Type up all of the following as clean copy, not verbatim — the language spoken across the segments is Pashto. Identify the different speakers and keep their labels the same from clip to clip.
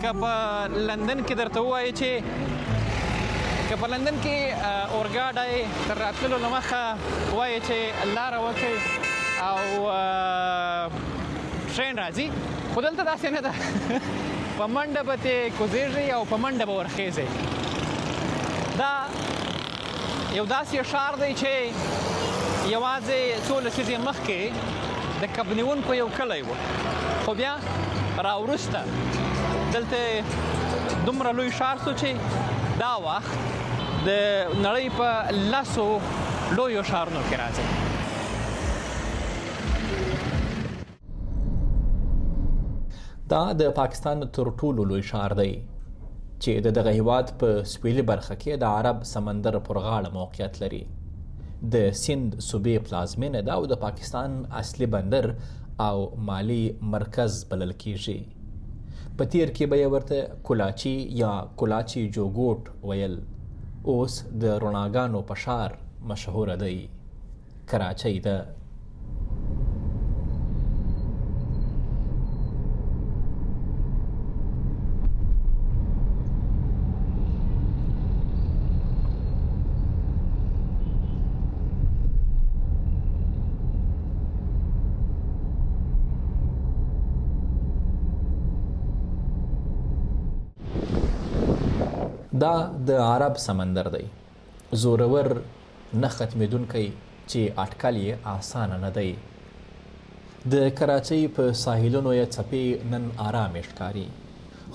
Speaker 1: که په لندن کې درته ووایي چې که په لندن کې اورګاډی تر راتللو له مخه وایي چې لاره وکړئ او ټرین راځي، خو دلته داسې نه ده. په منډه به ترې کوزېږئ او په منډه به ورخیزئ. دا یو داسې ښار دی چې یوازې څو لسیزې مخکې د کب نیونکو یو کلی و، خو بیا راوروسته دلته دومره لوی ښار شو چې دا وخت د نړۍ په 10 لویو ښارونو کې راځي.
Speaker 2: دا د پاکستان تر ټولو لوی ښار دی چې د دغه هیواد په سویلي برخه کې د عرب سمندر پر غاړه موقعیت لري. د سند صوبې پلازمینه ده او د پاکستان اصلي بندر او مالی مرکز بلل کیږي. په تیر کې به یې ورته کراچۍ یا کراچۍ جوګوټ ویل، اوس د رڼاګانو په ښار مشهوره دی. کراچۍ ده. دا د عرب سمندر دی، زورور نه ختمېدونکی چې اټکل یې اسانه نه دی. د کراچۍ په ساحلونو یې څپې نن آرامې ښکاري،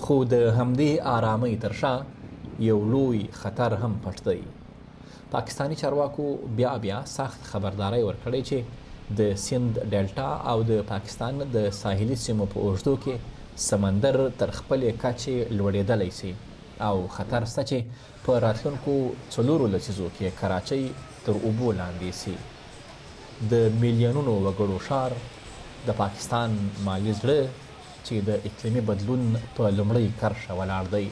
Speaker 2: خو د همدې آرامۍ تر شا یو لوی خطر هم پټ دی. پاکستاني چارواکو بیا سخت خبرداری ورکړی چې د سند ډیلټا او د پاکستان د ساحلي سیمو په اوږدو کې سمندر تر خپلې کچې لوړېدلی شي او خطر شته چې په راتلونکو 4 لسیزو کې کراچۍ تر اوبو لاندې شي. د میلیونونو وګړو ښار، د پاکستان مالي زړه چې د اقلیمي بدلون په لومړۍ کرښه ولاړ دی.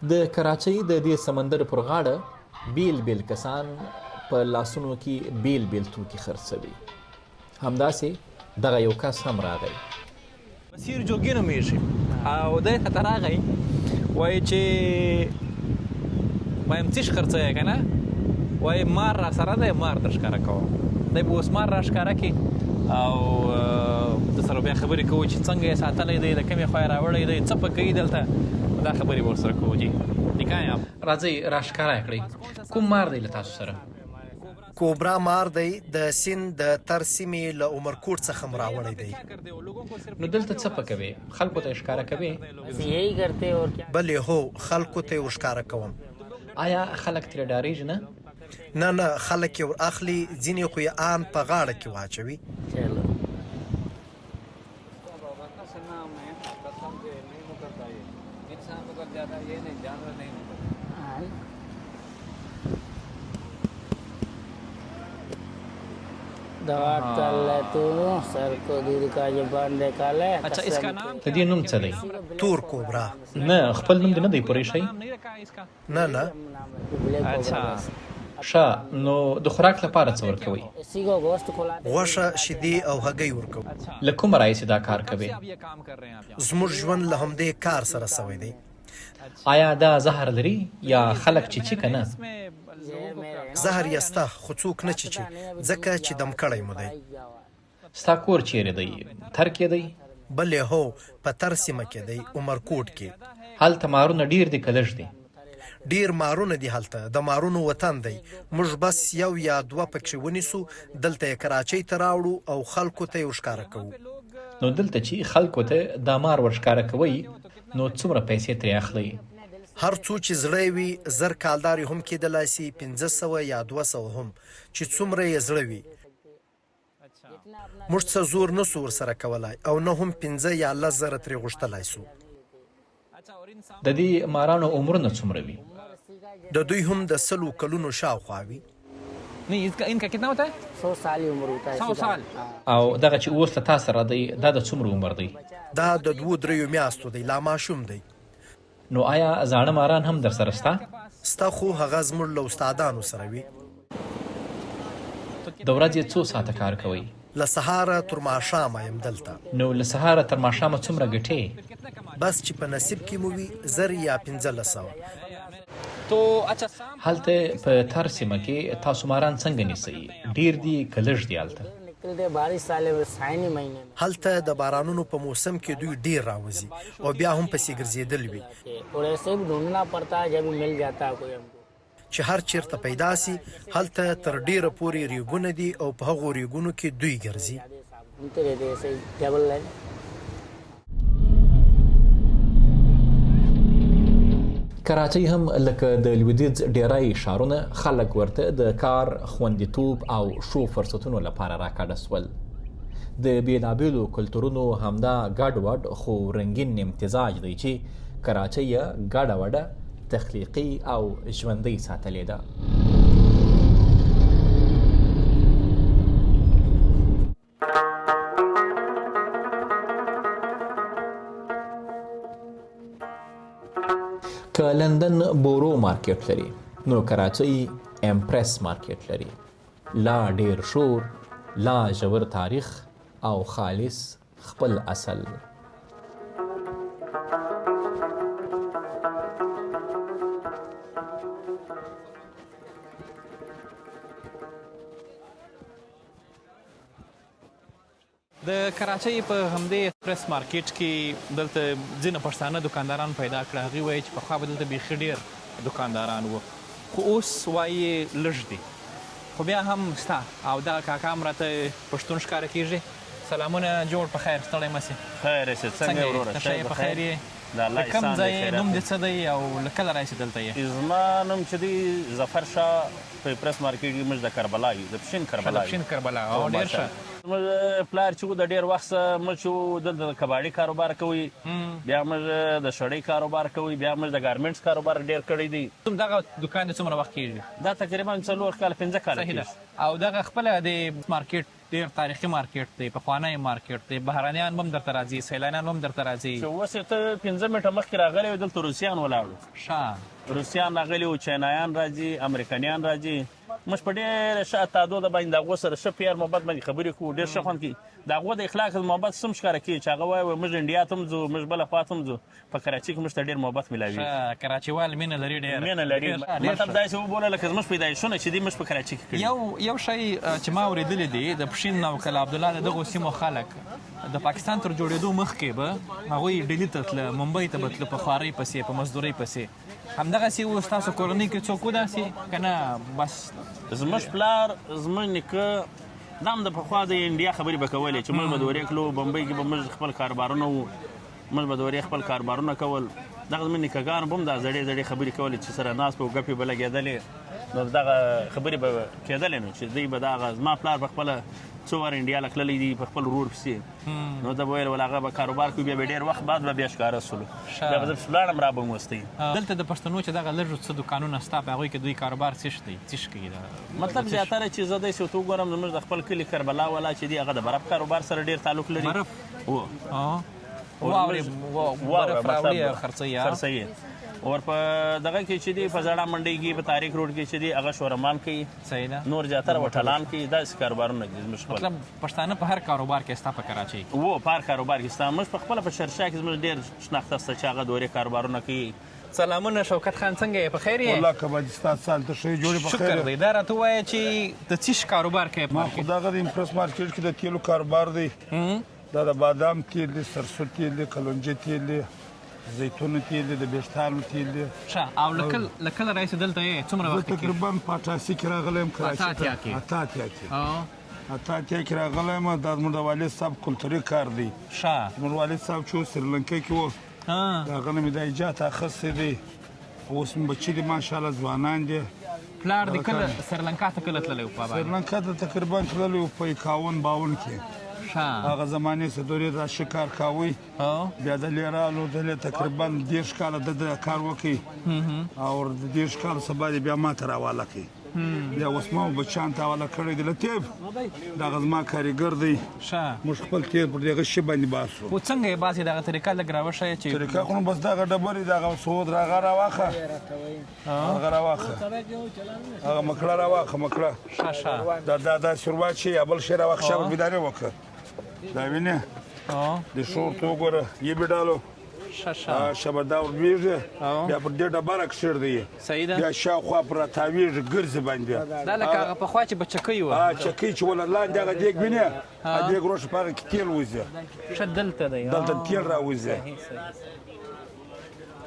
Speaker 2: د کراچۍ د دې سمندر پر غاړه بیل کسان په لاسونو کې بیل توکي خرڅوي. همداسې دغه یو کس هم راغی.
Speaker 1: بصیر جوګي نومیږي او دی ته راغی، وایي چې وایم څه خرڅوې که نه، وایي مار را سره دی، مار در ښکاره کوم. دی به اوس مار را ښکاره کړي او د سره بیا خبرې کوو چې څنګه یې ساتلی دی، د کومې خوا یې راوړی دی، څه په کوي دلته، دا خبرې به ورسره کوو. جي نکایم
Speaker 2: راځئ را ښکاره کړئ کوم مار دی له تاسو سره؟
Speaker 3: کوبرا مار دی، د سند د تر سیمې له عمرکوټ څخه م راوړی دی.
Speaker 2: نو دلته څه پکوي؟ خلکو ته ښکاره کوي؟
Speaker 3: بلې هو، خلکو ته یې ښکاره کوم.
Speaker 2: آیا خلک ترې ډارېږي نه؟
Speaker 3: نه، خلک یې ور اخلي، ځینې خو یې ان په غاړه کې واچوي.
Speaker 1: اچھا اس کا نام
Speaker 2: د دې نوم څه دی؟
Speaker 3: تور کوبرا.
Speaker 2: نه خپل نوم دې نه دی پوره شي؟
Speaker 3: نه.
Speaker 1: اچھا
Speaker 2: ښه، نو د خوراک لپاره څه ورکوئ؟
Speaker 3: غوښه، شیدې او هګۍ ورکوو.
Speaker 2: له کومه راهیسې دا کار کوئ؟
Speaker 3: زموږ ژوند له همدې کار سره سوی دی.
Speaker 2: آیا دا زهر لري یا خلک چیچي که نه؟
Speaker 3: زهر یې سته، خو څوک نه چیچي ځکه چې دم کړی مو دی.
Speaker 2: ستا کور چیرې دی؟ تر کې دی؟
Speaker 3: بلې هو، په تر سیمه کې دی، عمرکوټ کې.
Speaker 2: هلته مارونه ډیر دي که لږ دي؟
Speaker 3: ډیر مارونه دي هلته، د مارونو وطن دی. موږ بس 1 یا 2 پکښې ونیسو، دلته یې کراچۍ ته راوړو او خلکو ته یې ښکاره کوو.
Speaker 2: نو دلته چې خلکو ته دا مار ورښکاره کوئ نو څومره پیسې ترې اخلئ؟
Speaker 3: هر څو چې زړه وي 1000 کالدار هم کېدلای شي، 500 یا 200 هم، چې څومره یې زړه وي. موږ څه زور نسو ورسره کولی او نه هم 5 یا 10 زره ترې غوښتلی سو.
Speaker 2: د دې مارانو عمرونه څومره وي؟
Speaker 3: د دوی هم د 100 کلونو شاوخوا وي.
Speaker 1: नहीं इनका कितना होता है
Speaker 4: 100 साल ही उम्र होता है
Speaker 1: 100 साल
Speaker 2: او دغه چې اوس له تا سره دی دا د څومره عمر دی؟
Speaker 3: دا د 2-3 میاشتو دی، لا ماشوم دی.
Speaker 2: نو آیا زاړه ماران هم در سره سته؟
Speaker 3: ستا خو هغه زموږ له استادانو سره وي.
Speaker 2: د ورځې څو ساعته کار کوئ؟
Speaker 3: له سهاره تر ماښامه یم دلته.
Speaker 2: نو له سهاره تر ماښامه څومره ګټې؟
Speaker 3: بس چې په نصیب کې مو وي 1000 یا 1500.
Speaker 2: هلته په تر سیمه کې تاسو ماران څنګه نیسئ؟ ډیر دي که لږ دي هلته؟
Speaker 3: هلته د بارانونو په موسم کې دوی ډیر راوځي او بیا هم پسې ګرځېدل وي چې هر چیرته پیدا سي. هلته تر ډیره پورې ریګونه دي او په هغو ریګونو کې دوی ګرځي.
Speaker 2: کراچۍ هم لکه د لویدیځ ډیری ښارونه خلک ورته د کار، خوندیتوب او ښو فرصتونو لپاره راکاږه سول. د بېلابېلو کلتورونو همدا ګډوډ خو رنګین امتزاج دی چې کراچۍ یې ګډه وډه تخلیقي او ژوندۍ ساتلې ده. که لندن بورو مارکیټ لري نو کراچۍ امپریس مارکیټ لري. لا ډیر شور، لا ژور تاریخ او خالص خپل اصل.
Speaker 1: د کراچۍ په همدې پریس مارکیټ کې دلته ځینې پښتانه دکانداران پیدا کړه. هغوی وایي چې پخوا به دلته بیخي ډېر دکانداران وو، خو اوس وایي لږ دي. خو بیا هم شته او دغه کاکا هم راته پښتون ښکاره کېږي. سلامونه، جوړ په خیر، ستړی مه سې.
Speaker 4: خیر یې څنګه وروره؟
Speaker 1: ته ښه یې، په خیر یې؟ د کوم ځای نوم دې څه دی او له کله راځې دلته یې؟
Speaker 4: زما نوم چې دی ظفر شاه، په پریس مارکیټ کې موږ د کربلا یو، د پښین کربلا یو.
Speaker 1: پښین کربلا، او ډېر ښه.
Speaker 4: موږ پلار چې و د ډېر وخت موږ چې دلته د کباړي کاروبار کوي، بیا موږ د شړۍ کاروبار کوي، بیا موږ د ګارمنټس کاروبار ډېر کړی دی.
Speaker 1: دغه دکان دې څومره وخت کېږي؟
Speaker 4: دا تقریبا 4 کاله 5 کاله کېږي.
Speaker 1: او دغه خپله د مارکیټ ډېر تاریخي مارکیټ دی، پخوانی مارکیټ دی، بهرانیان هم درته راځي، سیلانیان هم درته راځي.
Speaker 4: چې اوس یې ته 15 منټه مخکې راغلی وې، دلته روسیان ولاړو.
Speaker 1: ښه،
Speaker 4: روسیان راغلي وو، چینایان راځي، امریکایان راځي. موږ په ډېر ښه تعداد باندې د هغو سره ښه پیار محبت باندې خبرې کوو، ډېر ښه خوند کوي. د هغو د اخلاق محبت سم ښکاره کوي چې هغه وایي موږ انډیا ته هم ځو، موږ بله خوا ته هم ځو. په کراچۍ کې موږ ته ډېر محبت میلاوي.
Speaker 1: کراچیوال مینه لري، ډېر
Speaker 4: مینه لري. مطلب داسې وبوله لکه زموږ پیدایښتونه چې دي موږ په کراچۍ کې کړي.
Speaker 1: یو شی چې ما اورېدلی دی، د پښین او کلا عبدالله د دغو سیمو خلک د پاکستان تر جوړېدو مخکې به هغوی ډیلي ته تله، ممبۍ ته به تله، په خوارۍ پسې، په مزدورۍ پسې. همدغسې اوس ستاسو کورنۍ کې څوک و داسې که نه بس؟
Speaker 4: زموږ پلار، زموږ نیکه، دا هم د پخوا د انډیا خبرې به کولې چې موږ به د ورې کلو، بمبۍ کې به موږ خپل کاروبارونه وو، موږ به د ورې خپل کاروبارونه کول. دغه زموږ نیکهګان به هم دا زړې زړې خبرې کولې چې سره ناست به ګپې به لګېدلې، نو دغه خبرې به کېدلې. نو چې دوی به دغه زما پلار په خپله څو واره انډیا له تللی دی په خپل ورور پسې، نو ده به ویل ول هغه به کاروبار کوي، بیا به ډېر وخت بعد به بیا ښکاره سولو، بیا به زه پسې ولاړم، را به م وستی.
Speaker 1: دلته د پښتنو چې دغه لږ څه دوکانونه شته، په هغوی کې دوی کاروبار څه دی، څه کوي؟
Speaker 4: مطلب زیاتره چې زه داسې ورته وګورم، زموږ د خپل کلي کربلا والا چې دی هغه د برف کاروبار سره ډېر تعلق لري.
Speaker 1: برف؟
Speaker 4: هو،
Speaker 1: برف راوړي،
Speaker 4: خرڅوي. اور په دغه کې چې دی په زړه منډۍ کې، په تاریخ روډ کې چې دی هغه شورمان کوي.
Speaker 1: صحیح ده.
Speaker 4: نور زیاتره وټلان کوي، داسې کاروبارونه دي زموږ خپل.
Speaker 1: مطلب پښتانه په هر کاروبار کې شته په کراچۍ کې؟
Speaker 4: و، په هر کاروبار کې شته. موږ په خپله په شرشا کې زموږ ډېر شناخته شته چې هغه دورې کاروبارونه کوي.
Speaker 1: سلامونه شوکت خان، څنګه یې؟ په خیر یې؟
Speaker 5: والله کباجي ستا سال ته ښه جوړې په خیر.
Speaker 1: شکر دی. دا راته ووایه چې د څه شي کاروبار کوې؟
Speaker 5: ما خو دغه د امپرس مارکیټ کې د تیلو کاروبار دی. دا د بادام تیل دی، سرسو تیل دی، کلونجي تیل دی، زیتون تیل دی، د بیشتالو تیل دی.
Speaker 1: ښه، او له کله راهیسې دلته یې؟ څومره وخت کې؟
Speaker 5: تقریبا په 88 کې راغلی یم کراچۍ ته. 88 کې راغلی یم. دا زموږ د والد صاحب کلتوري کار دی.
Speaker 1: ښه،
Speaker 5: زموږ والد صاحب چې سریلنکا کې و، د هغه نه مې دا ایجاد اخیستی دی. اوس مې بچي دي ماشاءالله، ځوانان دي.
Speaker 1: پلار دې کله سریلنکا ته کله تللی و؟
Speaker 5: سریلنکا ته تقریبا تللی و په 51-52 کې. هغه زمانې څه دورې دا ښه کار کاوه، بیا دلې رالو، دلې تقریبا 10 کاله د کار وکړي او د 10 کال څخه بعد بیا ما ته راواله کړي. بیا عثمان بچیان ته حواله کړی دی لطیف دغه زما کاریګر دی
Speaker 1: ښه
Speaker 5: موږ خپل تیل پر دغه شي باندې باسو
Speaker 1: خو څنګه یې باسي دغه طریقه لږ راوښیه چې
Speaker 5: طریقه خو نو بس دغه ډبرې دغه سود راغه راواخه هغه راواخه هغه مکړه راواخه مکړه
Speaker 1: ښه
Speaker 5: دا شوروا چې یا بل شی راواخه شابه بیدارې وکړه دا وینې د شور تو وګوره یې بیډالو شابه دا وربیږي بیا پر دې ډبره کښېږدي
Speaker 1: صحیح ده
Speaker 5: بیا شاوخوا پر راتاویږي ګرځي باندې
Speaker 1: دا لکه هغه پخوا چې به چکۍ وه
Speaker 5: چکۍ چې ولا لاندې هغه دیګ وینې دیګ روښه په هغه کې تیل وځي
Speaker 1: ښه دلته دی
Speaker 5: دلته تیل راوځي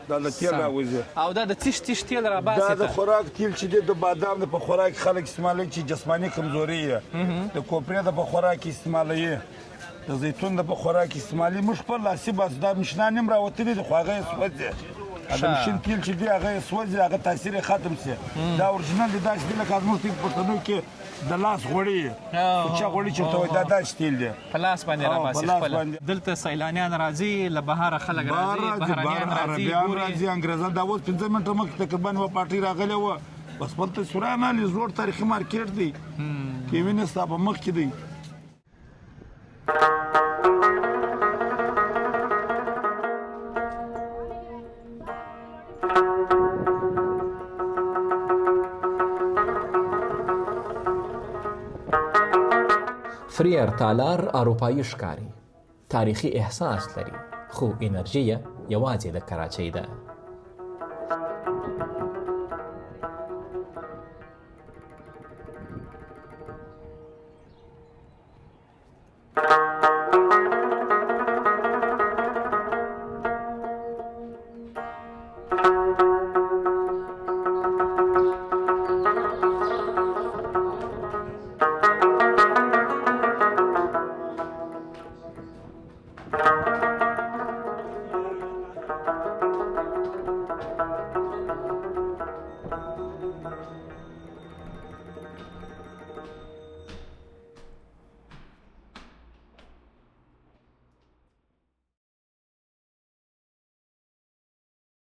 Speaker 5: دا د تیل راوځي
Speaker 1: او دا د تیش تیل راباسي
Speaker 5: دا د خوراک تیل چې دی د بادام د په خوراک خلک استعمالوي چې جسماني کمزوري یې د کوپرې د په خوراک استعمالوي د زیتون د په خوراک استعمالي موږ خپل لاسي بس دا مشنان هم راوتلي دي خو هغه یې سوځي د مشین تیل چې دی هغه یې سوځي هغه تاثیر یې ختم سي دا اورجینال دی داسې دی لکه زموږ پښتنو کې د لاس غوړي چا غوړي چې ورته وایي دا داسې تیل دی
Speaker 1: په لاس باندې راباسي خپله دلته سیلانیان راځي له بهاره خلک راځي بهرنیان
Speaker 5: راځي انګریزان دا اوس 5 منټه مخکې تقریبا یوه پارټۍ راغلې وه بس خپل تصویران هلې زوړ تاریخي مارکیټ دی کې وینې ستا په مخ کې دی
Speaker 2: فریر تالار اروپایي ښکاري تاریخي احساس لري خو انرژي یې یوازې د کراچۍ ده